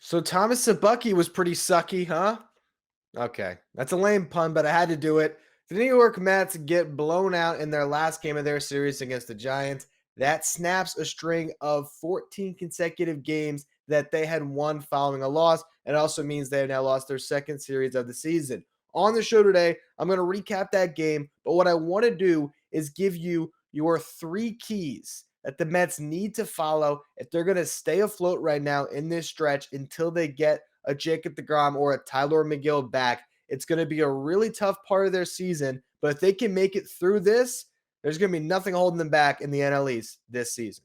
So Thomas Szapucki was pretty sucky, huh? Okay, that's a lame pun, but I had to do it. The New York Mets get blown out in their last game of their series against the Giants. That snaps a string of 14 consecutive games that they had won following a loss. It also means they have now lost their second series of the season. On the show today, I'm going to recap that game, but what I want to do is give you your three keys that the Mets need to follow if they're going to stay afloat right now in this stretch until they get a Jacob deGrom or a Tyler McGill back. It's going to be a really tough part of their season, but if they can make it through this, there's going to be nothing holding them back in the NL East this season.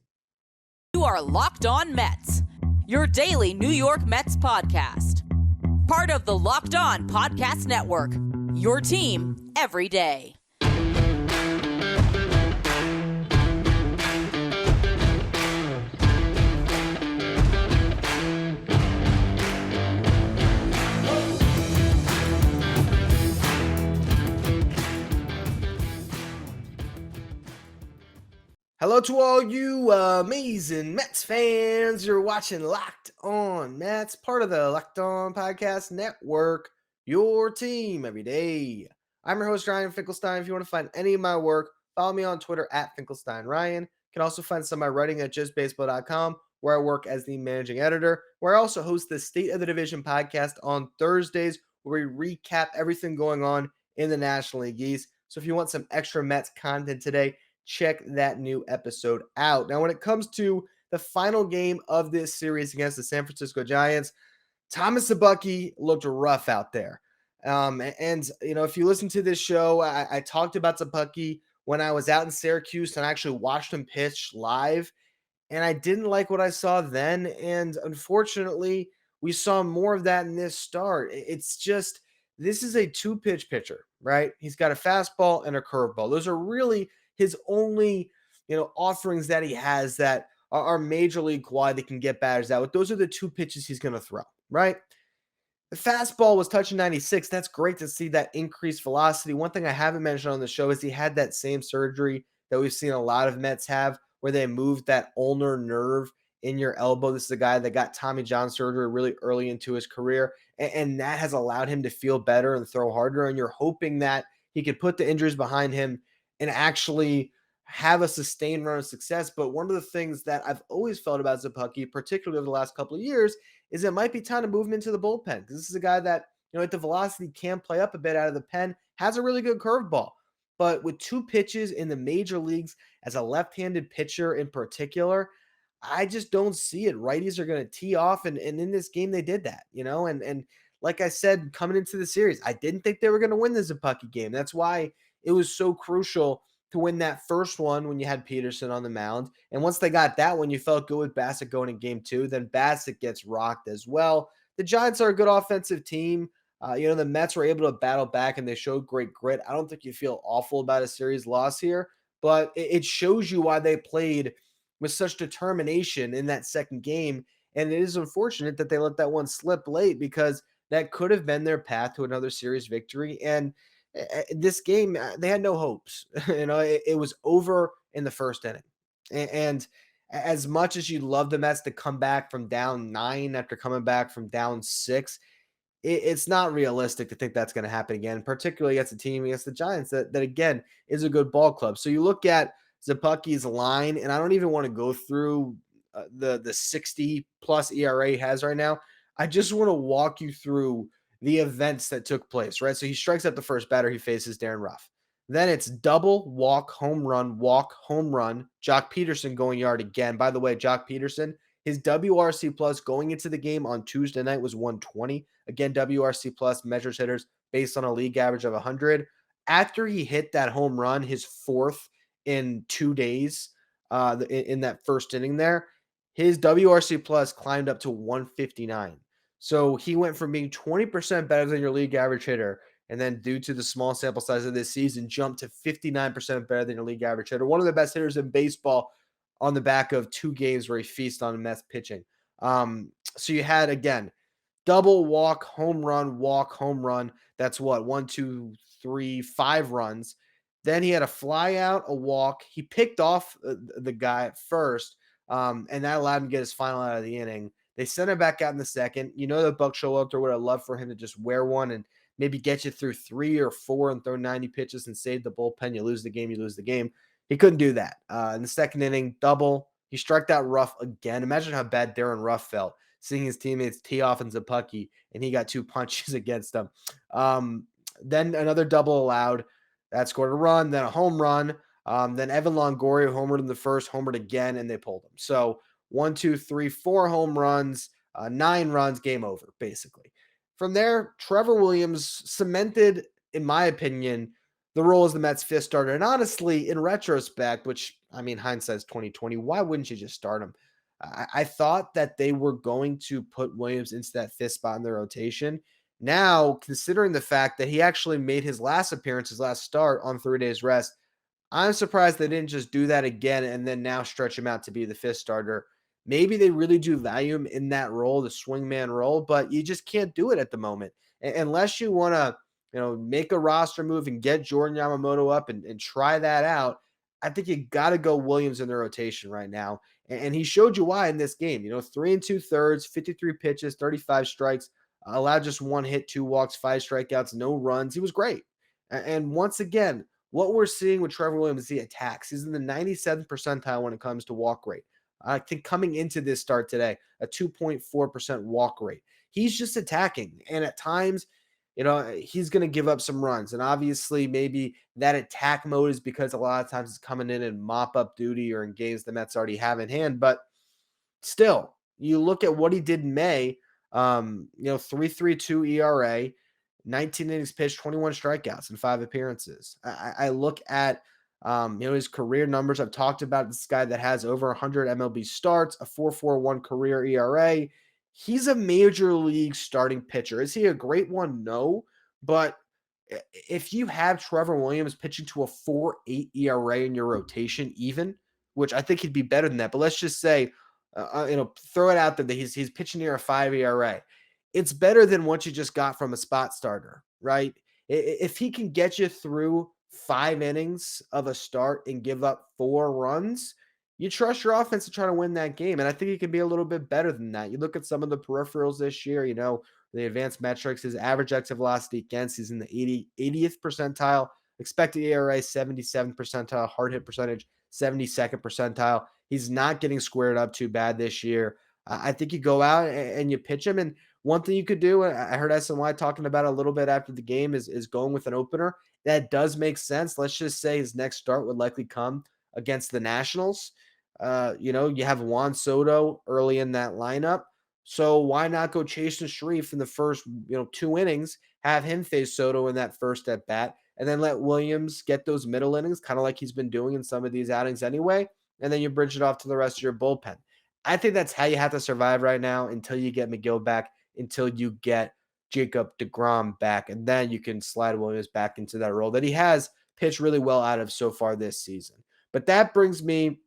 You are Locked On Mets, your daily New York Mets podcast. Part of the Locked On Podcast Network, your team every day. Hello to all you amazing Mets fans. You're watching Locked On Mets, part of the Locked On Podcast Network, your team every day. I'm your host, Ryan Finkelstein. If you want to find any of my work, follow me on Twitter at FinkelsteinRyan. You can also find some of my writing at justbaseball.com, where I work as the managing editor, where I also host the State of the Division podcast on Thursdays, where we recap everything going on in the National League East. So if you want some extra Mets content today, check that new episode out. Now, when it comes to the final game of this series against the San Francisco Giants, Thomas Szapucki looked rough out there. If you listen to this show, I talked about Szapucki when I was out in Syracuse and I actually watched him pitch live, and I didn't like what I saw then. And unfortunately, we saw more of that in this start. It's just, this is a two-pitch pitcher, right? He's got a fastball and a curveball. Those are really his only, offerings that he has that are major league quality that can get batters out. Those are the two pitches he's going to throw, right? The fastball was touching 96. That's great to see that increased velocity. One thing I haven't mentioned on the show is he had that same surgery that we've seen a lot of Mets have, where they moved that ulnar nerve in your elbow. This is a guy that got Tommy John surgery really early into his career, and that has allowed him to feel better and throw harder. And you're hoping that he could put the injuries behind him and actually have a sustained run of success. But one of the things that I've always felt about Szapucki, particularly over the last couple of years, is it might be time to move him into the bullpen, because this is a guy that, at the velocity can play up a bit out of the pen, has a really good curveball. But with two pitches in the major leagues as a left-handed pitcher in particular, I just don't see it. Righties are going to tee off, and in this game they did that, and like I said, coming into the series, I didn't think they were going to win the Szapucki game. That's why it was so crucial to win that first one when you had Peterson on the mound. And once they got that one, you felt good with Bassett going in game two. Then Bassett gets rocked as well. The Giants are a good offensive team. The Mets were able to battle back and they showed great grit. I don't think you feel awful about a series loss here, but it shows you why they played with such determination in that second game. And it is unfortunate that they let that one slip late, because that could have been their path to another series victory. And this game, they had no hopes. It was over in the first inning. And as much as you'd love the Mets to come back from down 9 after coming back from down 6, it's not realistic to think that's going to happen again, particularly against a team, against the Giants, that again is a good ball club. So you look at Szapucki's line, and I don't even want to go through the 60 plus ERA he has right now. I just want to walk you through the events that took place, right? So he strikes out the first batter he faces, Darren Ruff. Then it's double, walk, home run, Jock Peterson going yard again. By the way, Jock Peterson, his WRC plus going into the game on Tuesday night was 120. Again, WRC plus measures hitters based on a league average of 100. After he hit that home run, his fourth in 2 days, in that first inning there, his WRC plus climbed up to 159. So he went from being 20% better than your league average hitter, and then due to the small sample size of this season, jumped to 59% better than your league average hitter. One of the best hitters in baseball on the back of 2 games where he feasted on Mets pitching. So you had, again, double, walk, home run. That's what, 1, 2, 3, 5 runs. Then he had a fly out, a walk. He picked off the guy at first, and that allowed him to get his final out of the inning. They sent him back out in the second. You know that Buck Showalter would have loved for him to just wear one and maybe get you through 3 or 4 and throw 90 pitches and save the bullpen. You lose the game, you lose the game. He couldn't do that. In the second inning, double. He struck out Ruff again. Imagine how bad Darren Ruff felt seeing his teammates tee off and Szapucki, and he got 2 punches against them. Then another double allowed. That scored a run, then a home run. Then Evan Longoria homered in the first, homered again, and they pulled him. So 1, 2, 3, 4 home runs, 9 runs, game over, basically. From there, Trevor Williams cemented, in my opinion, the role as the Mets' fifth starter. And honestly, in retrospect, which, I mean, hindsight's 2020, why wouldn't you just start him? I thought that they were going to put Williams into that fifth spot in their rotation. Now, considering the fact that he actually made his last appearance, his last start on 3 days rest, I'm surprised they didn't just do that again and then now stretch him out to be the fifth starter. Maybe they really do value him in that role, the swingman role, but you just can't do it at the moment. Unless you want to, make a roster move and get Jordan Yamamoto up and try that out. I think you got to go Williams in the rotation right now. And he showed you why in this game. 3 2/3, 53 pitches, 35 strikes, allowed just 1 hit, 2 walks, 5 strikeouts, no runs. He was great. And once again, what we're seeing with Trevor Williams is he attacks. He's in the 97th percentile when it comes to walk rate. I think coming into this start today, a 2.4% walk rate. He's just attacking. And at times, he's going to give up some runs. And obviously, maybe that attack mode is because a lot of times it's coming in and mop up duty or in games the Mets already have in hand. But still, you look at what he did in May, 3.32 ERA, 19 innings pitched, 21 strikeouts in 5 appearances. I look at, his career numbers. I've talked about this guy that has over 100 MLB starts, a 4.41 career ERA. He's a major league starting pitcher. Is he a great one? No. But if you have Trevor Williams pitching to a 4.8 ERA in your rotation, even, which I think he'd be better than that. But let's just say, throw it out there that he's pitching near a 5 ERA. It's better than what you just got from a spot starter, right? If he can get you through 5 innings of a start and give up 4 runs, you trust your offense to try to win that game. And I think he can be a little bit better than that. You look at some of the peripherals this year, the advanced metrics, his average exit velocity against, he's in the 80th percentile, expected ERA 77th percentile, hard hit percentage 72nd percentile. He's not getting squared up too bad this year. I think you go out and you pitch him. And one thing you could do, I heard SNY talking about a little bit after the game, is going with an opener. That does make sense. Let's just say his next start would likely come against the Nationals. You have Juan Soto early in that lineup. So why not go Chasen Shreve in the first, 2 innings, have him face Soto in that first at bat, and then let Williams get those middle innings, kind of like he's been doing in some of these outings anyway. And then you bridge it off to the rest of your bullpen. I think that's how you have to survive right now until you get McGill back, until you get Jacob deGrom back, and then you can slide Williams back into that role that he has pitched really well out of so far this season. But that brings me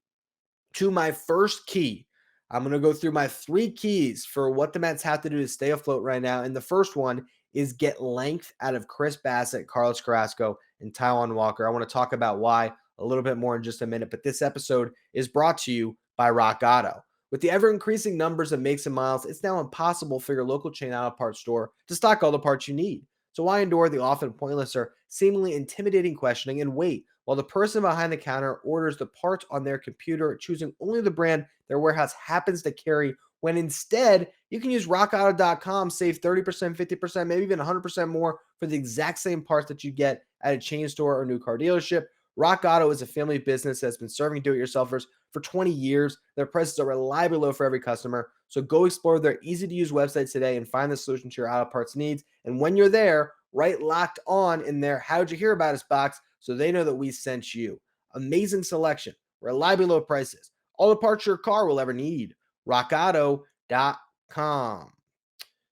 to my first key. I'm going to go through my 3 keys for what the Mets have to do to stay afloat right now. And the first one is get length out of Chris Bassett, Carlos Carrasco, and Taijuan Walker. I want to talk about why a little bit more in just a minute, but this episode is brought to you by Rock Auto. With the ever-increasing numbers of makes and models, it's now impossible for your local chain auto parts store to stock all the parts you need. So why endure the often pointless or seemingly intimidating questioning and wait while the person behind the counter orders the parts on their computer, choosing only the brand their warehouse happens to carry, when instead you can use rockauto.com, save 30%, 50%, maybe even 100% more for the exact same parts that you get at a chain store or new car dealership. Rock Auto is a family business that's been serving do-it-yourselfers for 20 years. Their prices are reliably low for every customer. So go explore their easy-to-use website today and find the solution to your auto parts needs. And when you're there, write Locked On in their How'd You Hear About Us box so they know that we sent you. Amazing selection, reliably low prices, all the parts your car will ever need. RockAuto.com.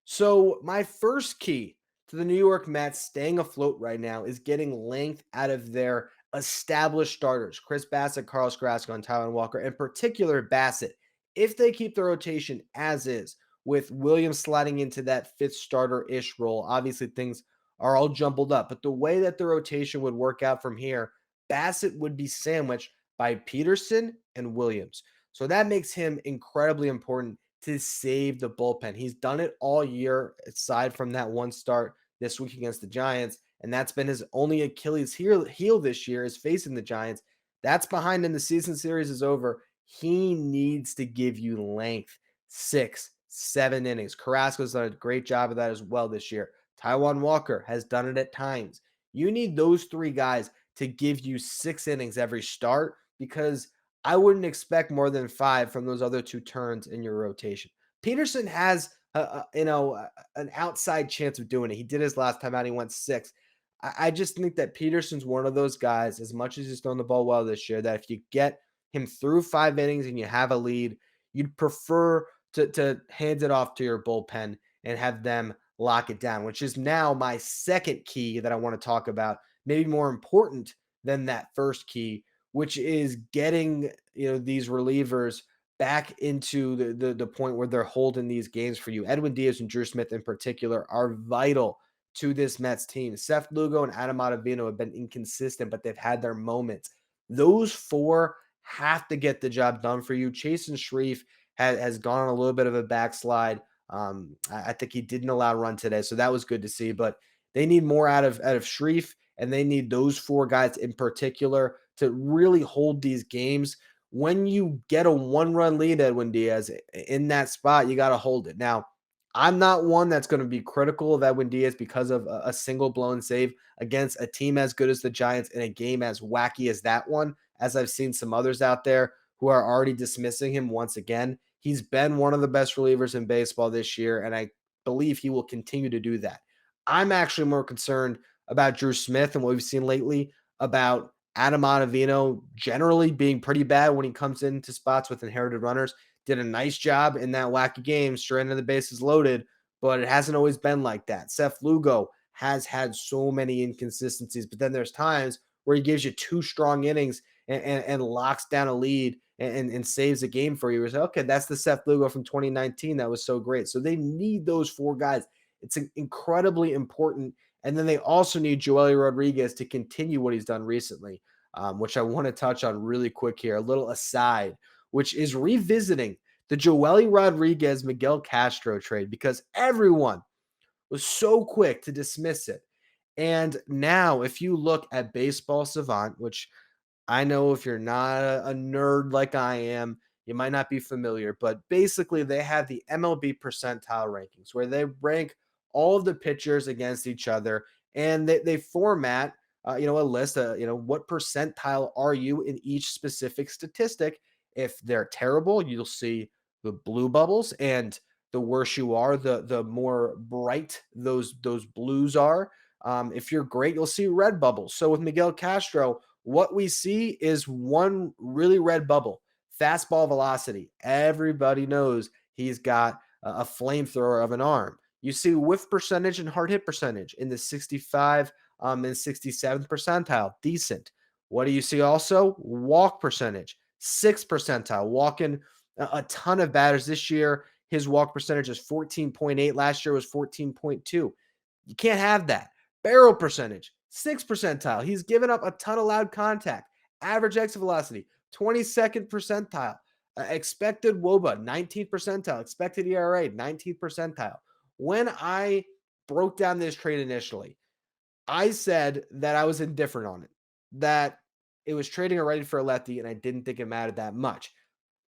So my first key to the New York Mets staying afloat right now is getting length out of their established starters, Chris Bassett, Carlos Carrasco, and Taijuan Walker, in particular Bassett. If they keep the rotation as is, with Williams sliding into that fifth starter-ish role, obviously things are all jumbled up, but the way that the rotation would work out from here, Bassett would be sandwiched by Peterson and Williams. So that makes him incredibly important to save the bullpen. He's done it all year, aside from that one start this week against the Giants. And that's been his only Achilles heel this year, is facing the Giants. That's behind him. The season series is over. He needs to give you length, 6, 7 innings. Carrasco's done a great job of that as well this year. Taijuan Walker has done it at times. You need those three guys to give you 6 innings every start, because I wouldn't expect more than 5 from those other 2 turns in your rotation. Peterson has an outside chance of doing it. He did his last time out. He went 6. I just think that Peterson's one of those guys, as much as he's thrown the ball well this year, that if you get him through 5 innings and you have a lead, you'd prefer to hand it off to your bullpen and have them lock it down, which is now my second key that I want to talk about, maybe more important than that first key, which is getting these relievers back into the point where they're holding these games for you. Edwin Diaz and Drew Smith in particular are vital to this Mets team. Seth Lugo and Adam Ottavino have been inconsistent, but they've had their moments. Those 4 have to get the job done for you. Chasen Shreve has gone on a little bit of a backslide. I think he didn't allow a run today, so that was good to see. But they need more out of Shreve, and they need those 4 guys in particular to really hold these games. When you get a 1-run lead, Edwin Diaz, in that spot, you got to hold it. Now, I'm not one that's going to be critical of Edwin Diaz because of a single blown save against a team as good as the Giants in a game as wacky as that one, as I've seen some others out there who are already dismissing him once again. He's been one of the best relievers in baseball this year, and I believe he will continue to do that. I'm actually more concerned about Drew Smith and what we've seen lately, about Adam Ottavino generally being pretty bad when he comes into spots with inherited runners. Did a nice job in that wacky game, straight into the bases loaded, but it hasn't always been like that. Seth Lugo has had so many inconsistencies, but then there's times where he gives you 2 strong innings and locks down a lead and saves a game for you. It's like, okay, that's the Seth Lugo from 2019 that was so great. So they need those 4 guys. It's incredibly important. And then they also need Joely Rodriguez to continue what he's done recently, which I want to touch on really quick here. A little aside, which is revisiting the Joely Rodriguez Miguel Castro trade, because everyone was so quick to dismiss it. And now, if you look at Baseball Savant, which I know if you're not a nerd like I am, you might not be familiar, but basically they have the MLB percentile rankings where they rank all of the pitchers against each other, and they format a list, what percentile are you in each specific statistic. If they're terrible, you'll see the blue bubbles, and the worse you are, the more bright those blues are. If you're great, you'll see red bubbles. So with Miguel Castro, what we see is one really red bubble: fastball velocity. Everybody knows he's got a flamethrower of an arm. You see whiff percentage and hard hit percentage in the 65 and 67th percentile, decent. What do you see also? Walk percentage, 6th percentile, walking a ton of batters this year. His walk percentage is 14.8. Last year was 14.2. You can't have that. Barrel percentage, 6th percentile. He's given up a ton of loud contact. Average exit velocity, 22nd percentile. Expected WOBA, 19th percentile. Expected ERA, 19th percentile. When I broke down this trade initially, I said that I was indifferent on it, that it was trading a righty for a lefty, and I didn't think it mattered that much.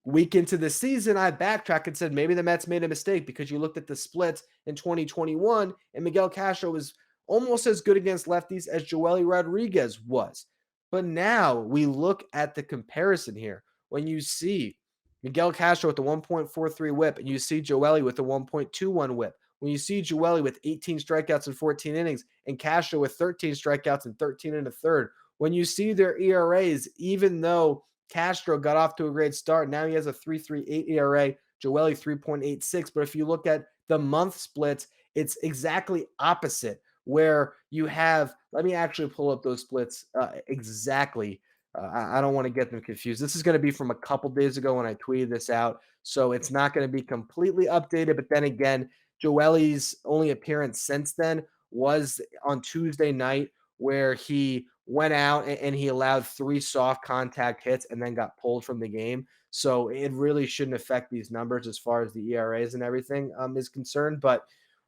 Week into the season, I backtracked and said maybe the Mets made a mistake, because you looked at the splits in 2021, and Miguel Castro was almost as good against lefties as Joely Rodriguez was. But now we look at the comparison here. When you see Miguel Castro with the 1.43 whip, and you see Joely with the 1.21 whip, when you see Joely with 18 strikeouts in 14 innings and Castro with 13 strikeouts and 13 and a third, when you see their ERAs, even though Castro got off to a great start, now he has a 3.38 ERA, Joely 3.86. But if you look at the month splits, it's exactly opposite, where you have, let me actually pull up those splits exactly. I don't want to get them confused. This is going to be from a couple days ago when I tweeted this out, so it's not going to be completely updated. But then again, Joely's only appearance since then was on Tuesday night, where he went out and he allowed 3 soft contact hits and then got pulled from the game. So it really shouldn't affect these numbers as far as the ERAs and everything is concerned. But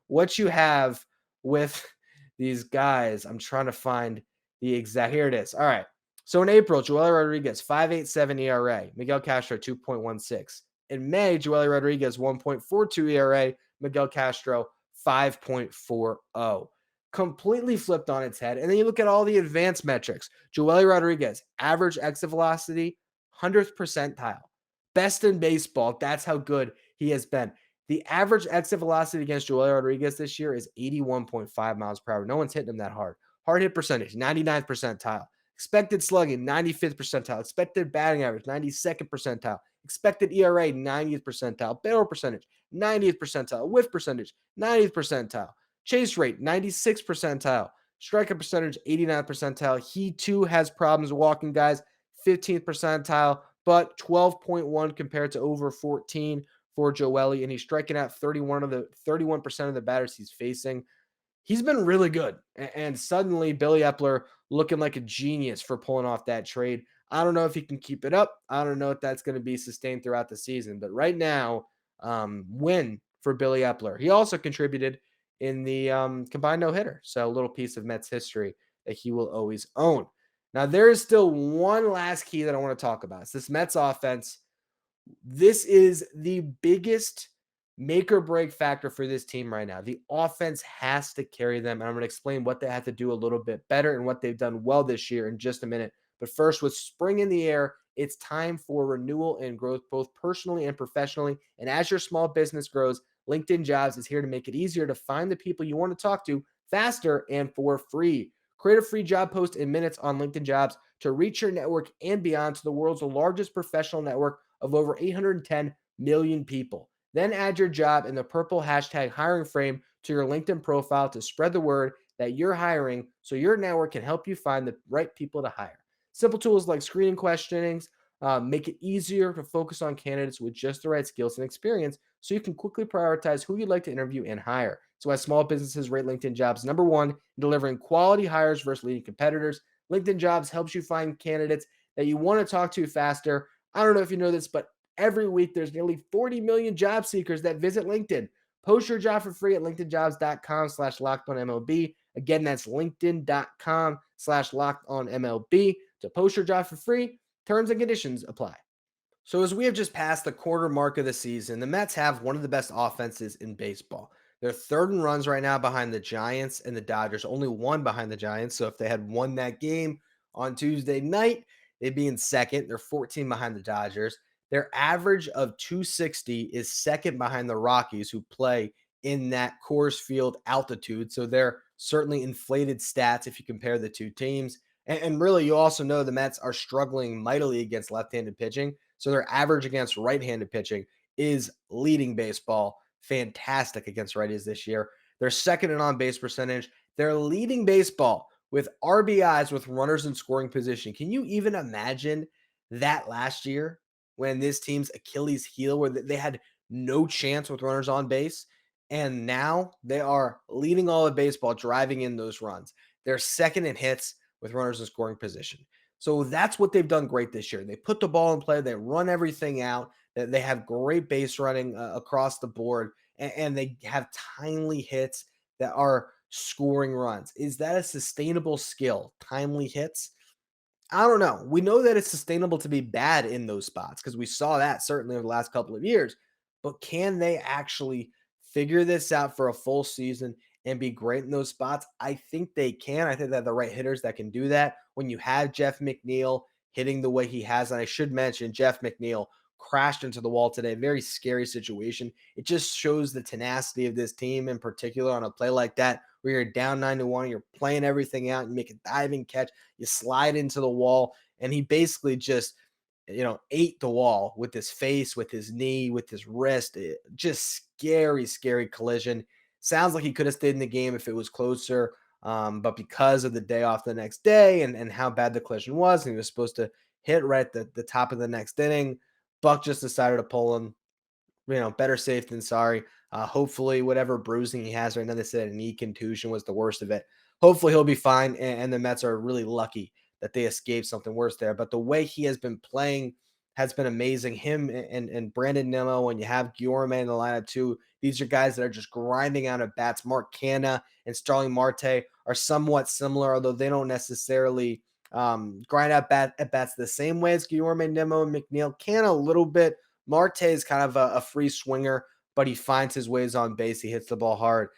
what you have with these guys, I'm trying to find the exact. Here it is. All right. So in April, Joely Rodriguez, 5.87 ERA. Miguel Castro, 2.16. In May, Joely Rodriguez, 1.42 ERA. Miguel Castro, 5.40. Completely flipped on its head. And then you look at all the advanced metrics. Joely Rodriguez, average exit velocity, 100th percentile. Best in baseball. That's how good he has been. The average exit velocity against Joely Rodriguez this year is 81.5 miles per hour. No one's hitting him that hard. Hard hit percentage, 99th percentile. Expected slugging, 95th percentile. Expected batting average, 92nd percentile. Expected ERA, 90th percentile. Barrel percentage, 90th percentile. Whiff percentage, 90th percentile. Chase rate, 96th percentile. Strikeout percentage, 89th percentile. He too has problems walking guys, 15th percentile, but 12.1 compared to over 14 for Joely, and he's striking out 31% of the batters he's facing. He's been really good. And suddenly Billy Epler looking like a genius for pulling off that trade. I don't know if he can keep it up. I don't know if that's going to be sustained throughout the season. But right now, win for Billy Epler. He also contributed in the combined no-hitter. So a little piece of Mets history that he will always own. Now, there is still one last key that I want to talk about. It's this Mets offense. This is the biggest make or break factor for this team right now. The offense has to carry them. And I'm going to explain what they have to do a little bit better and what they've done well this year in just a minute. But first, with spring in the air, it's time for renewal and growth, both personally and professionally. And as your small business grows, LinkedIn Jobs is here to make it easier to find the people you want to talk to faster and for free. Create a free job post in minutes on LinkedIn Jobs to reach your network and beyond to the world's largest professional network of over 810 million people. Then add your job in the purple hashtag hiring frame to your LinkedIn profile to spread the word that you're hiring so your network can help you find the right people to hire. Simple tools like screening questionings make it easier to focus on candidates with just the right skills and experience so you can quickly prioritize who you'd like to interview and hire. So as small businesses rate LinkedIn Jobs number one in delivering quality hires versus leading competitors, LinkedIn Jobs helps you find candidates that you want to talk to faster. I don't know if you know this, but every week there's nearly 40 million job seekers that visit LinkedIn. Post your job for free at linkedinjobs.com/lockedonmlb. Again, that's linkedin.com/lockedonmlb to post your job for free. Terms and conditions apply. So as we have just passed the quarter mark of the season, the Mets have one of the best offenses in baseball. They're third in runs right now behind the Giants and the Dodgers, only one behind the Giants. So if they had won that game on Tuesday night, they'd be in second. They're 14 behind the Dodgers. Their average of 260 is second behind the Rockies, who play in that Coors Field altitude. So they're certainly inflated stats if you compare the two teams. And really, you also know the Mets are struggling mightily against left-handed pitching. So their average against right-handed pitching is leading baseball. Fantastic against righties this year. They're second in on-base percentage. They're leading baseball with RBIs with runners in scoring position. Can you even imagine that last year when this team's Achilles heel, where they had no chance with runners on base? And now they are leading all of baseball, driving in those runs. They're second in hits with runners in scoring position. So that's what they've done great this year. They put the ball in play. They run everything out. They have great base running across the board, and they have timely hits that are scoring runs. Is that a sustainable skill? Timely hits? I don't know. We know that it's sustainable to be bad in those spots because we saw that certainly over the last couple of years. But can they actually figure this out for a full season and be great in those spots? I think they can. I think they have the right hitters that can do that. When you have Jeff McNeil hitting the way he has, and I should mention Jeff McNeil crashed into the wall today. Very scary situation. It just shows the tenacity of this team in particular on a play like that where you're down 9-1, you're playing everything out, you make a diving catch, you slide into the wall, and he basically just, ate the wall with his face, with his knee, with his wrist. Just scary, scary collision. Sounds like he could have stayed in the game if it was closer, but because of the day off the next day and how bad the collision was, and he was supposed to hit right at the top of the next inning, Buck just decided to pull him. Better safe than sorry. Hopefully, whatever bruising he has right now, they said a knee contusion was the worst of it. Hopefully, he'll be fine. And the Mets are really lucky that they escaped something worse there. But the way he has been playing has been amazing. Him and Brandon Nimmo, when you have Guillorme in the lineup too, these are guys that are just grinding out at bats. Mark Canha and Starling Marte are somewhat similar, although they don't necessarily grind out at bats the same way as Guillorme, Nimmo, and McNeil. Canha a little bit. Marte is kind of a free swinger, but he finds his ways on base. He hits the ball hard.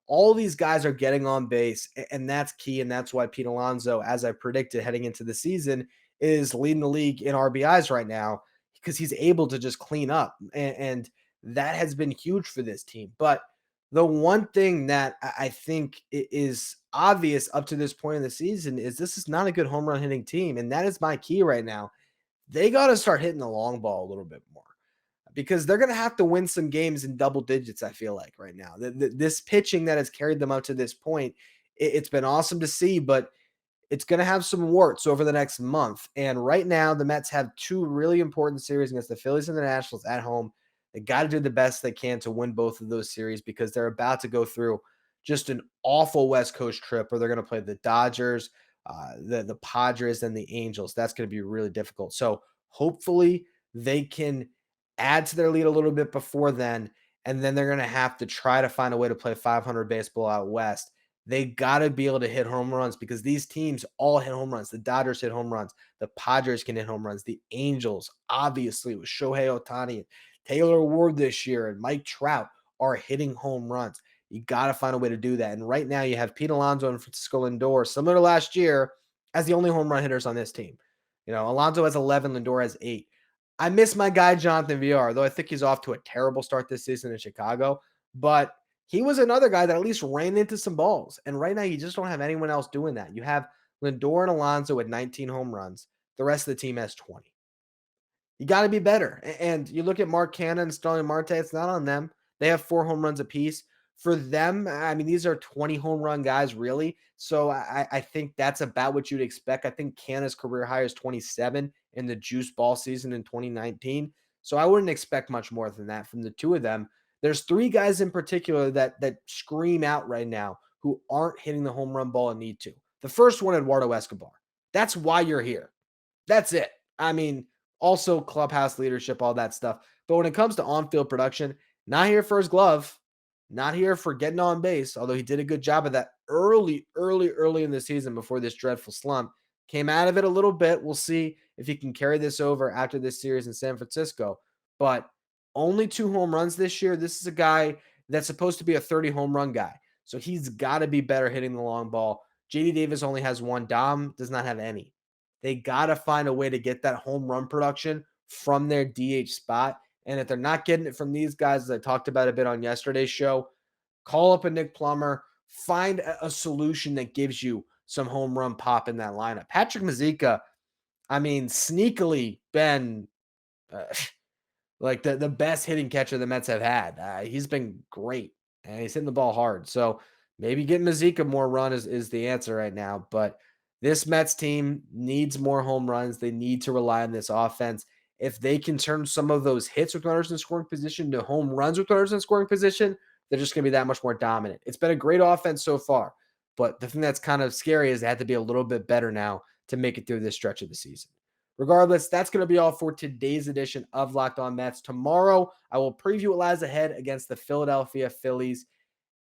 All these guys are getting on base, and that's key. And that's why Pete Alonso, as I predicted heading into the season, is leading the league in RBIs right now because he's able to just clean up. And that has been huge for this team. But the one thing that I think is obvious up to this point in the season is this is not a good home run hitting team. And that is my key right now. They got to start hitting the long ball a little bit more because they're going to have to win some games in double digits, I feel like right now. This pitching that has carried them up to this point, it's been awesome to see, but it's going to have some warts over the next month. And right now, the Mets have two really important series against the Phillies and the Nationals at home. They got to do the best they can to win both of those series because they're about to go through just an awful West Coast trip where they're going to play the Dodgers, the Padres, and the Angels. That's going to be really difficult. So hopefully they can add to their lead a little bit before then, and then they're going to have to try to find a way to play 500 baseball out west. They got to be able to hit home runs because these teams all hit home runs. The Dodgers hit home runs. The Padres can hit home runs. The Angels, obviously, with Shohei Ohtani and Taylor Ward this year and Mike Trout are hitting home runs. You got to find a way to do that. And right now you have Pete Alonso and Francisco Lindor, similar to last year, as the only home run hitters on this team. Alonso has 11, Lindor has 8. I miss my guy, Jonathan Villar, though I think he's off to a terrible start this season in Chicago. But he was another guy that at least ran into some balls. And right now, you just don't have anyone else doing that. You have Lindor and Alonso with 19 home runs. The rest of the team has 20. You got to be better. And you look at Mark Canha and Starling Marte, it's not on them. They have 4 home runs apiece. For them, I mean, these are 20 home run guys, really. So I think that's about what you'd expect. I think Canha's career high is 27 in the juice ball season in 2019. So I wouldn't expect much more than that from the two of them. There's 3 guys in particular that scream out right now who aren't hitting the home run ball and need to. The first one, Eduardo Escobar. That's why you're here. That's it. I mean, also clubhouse leadership, all that stuff. But when it comes to on-field production, not here for his glove, not here for getting on base, although he did a good job of that early in the season before this dreadful slump. Came out of it a little bit. We'll see if he can carry this over after this series in San Francisco. But only 2 home runs this year. This is a guy that's supposed to be a 30 home run guy. So he's got to be better hitting the long ball. JD Davis only has 1. Dom does not have any. They got to find a way to get that home run production from their DH spot. And if they're not getting it from these guys, as I talked about a bit on yesterday's show, call up a Nick Plummer, find a solution that gives you some home run pop in that lineup. Patrick Mazeika, I mean, sneakily been like the best hitting catcher the Mets have had. He's been great, and he's hitting the ball hard. So maybe getting Mazeika more run is the answer right now. But this Mets team needs more home runs. They need to rely on this offense. If they can turn some of those hits with runners in scoring position to home runs with runners in scoring position, they're just going to be that much more dominant. It's been a great offense so far, but the thing that's kind of scary is they have to be a little bit better now to make it through this stretch of the season. Regardless, that's going to be all for today's edition of Locked On Mets. Tomorrow, I will preview what lies ahead against the Philadelphia Phillies.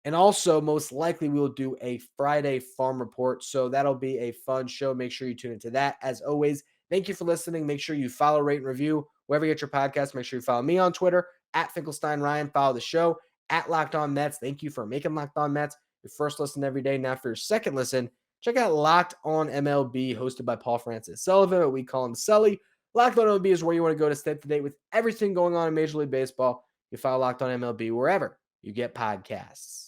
And also, most likely, we will do a Friday farm report. So that'll be a fun show. Make sure you tune into that. As always, thank you for listening. Make sure you follow, rate, and review wherever you get your podcast. Make sure you follow me on Twitter, at Finkelstein Ryan. Follow the show, at Locked On Mets. Thank you for making Locked On Mets your first listen every day. Now for your second listen, check out Locked On MLB, hosted by Paul Francis Sullivan, what we call him Sully. Locked On MLB is where you want to go to stay up to date with everything going on in Major League Baseball. You follow Locked On MLB wherever you get podcasts.